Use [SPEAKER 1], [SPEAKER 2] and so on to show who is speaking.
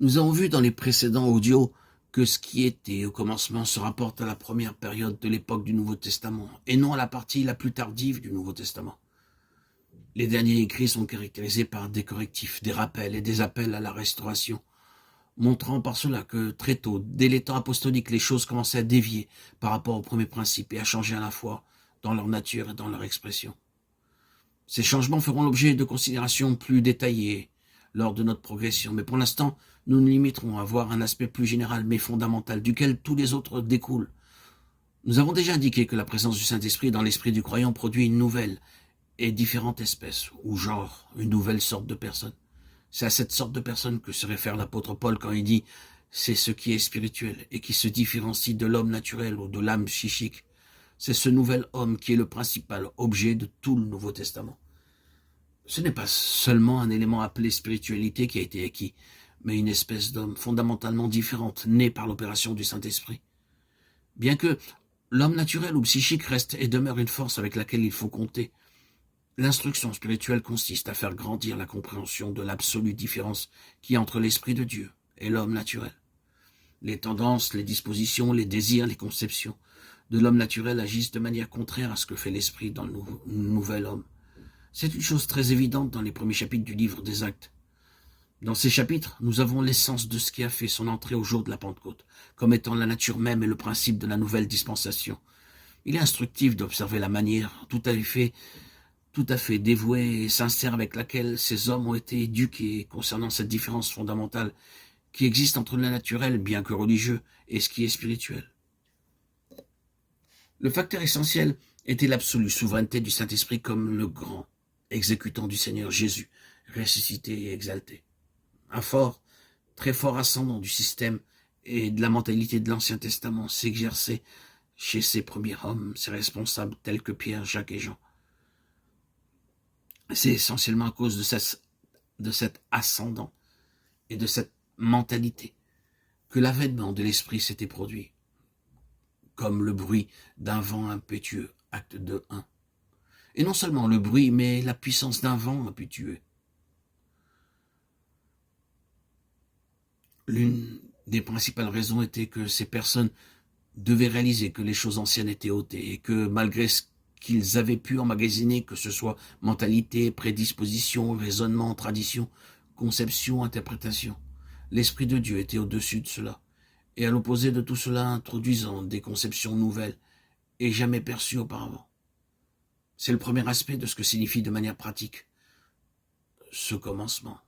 [SPEAKER 1] Nous avons vu dans les précédents audios que ce qui était au commencement se rapporte à la première période de l'époque du Nouveau Testament, et non à la partie la plus tardive du Nouveau Testament. Les derniers écrits sont caractérisés par des correctifs, des rappels et des appels à la restauration, montrant par cela que très tôt, dès les temps apostoliques, les choses commençaient à dévier par rapport aux premiers principes et à changer à la fois dans leur nature et dans leur expression. Ces changements feront l'objet de considérations plus détaillées lors de notre progression, mais pour l'instant, nous nous limiterons à voir un aspect plus général mais fondamental, duquel tous les autres découlent. Nous avons déjà indiqué que la présence du Saint-Esprit dans l'esprit du croyant produit une nouvelle et différente espèce, ou genre, une nouvelle sorte de personne. C'est à cette sorte de personne que se réfère l'apôtre Paul quand il dit « c'est ce qui est spirituel et qui se différencie de l'homme naturel ou de l'âme psychique ». C'est ce nouvel homme qui est le principal objet de tout le Nouveau Testament. Ce n'est pas seulement un élément appelé spiritualité qui a été acquis, mais une espèce d'homme fondamentalement différente, née par l'opération du Saint-Esprit. Bien que l'homme naturel ou psychique reste et demeure une force avec laquelle il faut compter, l'instruction spirituelle consiste à faire grandir la compréhension de l'absolue différence qui y a entre l'Esprit de Dieu et l'homme naturel. Les tendances, les dispositions, les désirs, les conceptions de l'homme naturel agissent de manière contraire à ce que fait l'Esprit dans le nouvel homme. C'est une chose très évidente dans les premiers chapitres du livre des Actes. Dans ces chapitres, nous avons l'essence de ce qui a fait son entrée au jour de la Pentecôte, comme étant la nature même et le principe de la nouvelle dispensation. Il est instructif d'observer la manière tout à fait dévouée et sincère avec laquelle ces hommes ont été éduqués concernant cette différence fondamentale qui existe entre le naturel, bien que religieux, et ce qui est spirituel. Le facteur essentiel était l'absolue souveraineté du Saint-Esprit comme le grand exécutant du Seigneur Jésus, ressuscité et exalté. Un fort, très fort ascendant du système et de la mentalité de l'Ancien Testament s'exerçait chez ces premiers hommes, ces responsables tels que Pierre, Jacques et Jean. C'est essentiellement à cause de cet ascendant et de cette mentalité que l'avènement de l'Esprit s'était produit, comme le bruit d'un vent impétueux, acte 2:1. Et non seulement le bruit, mais la puissance d'un vent impétueux. L'une des principales raisons était que ces personnes devaient réaliser que les choses anciennes étaient ôtées et que malgré ce qu'ils avaient pu emmagasiner, que ce soit mentalité, prédisposition, raisonnement, tradition, conception, interprétation, l'Esprit de Dieu était au-dessus de cela, et à l'opposé de tout cela introduisant des conceptions nouvelles et jamais perçues auparavant. C'est le premier aspect de ce que signifie de manière pratique ce commencement.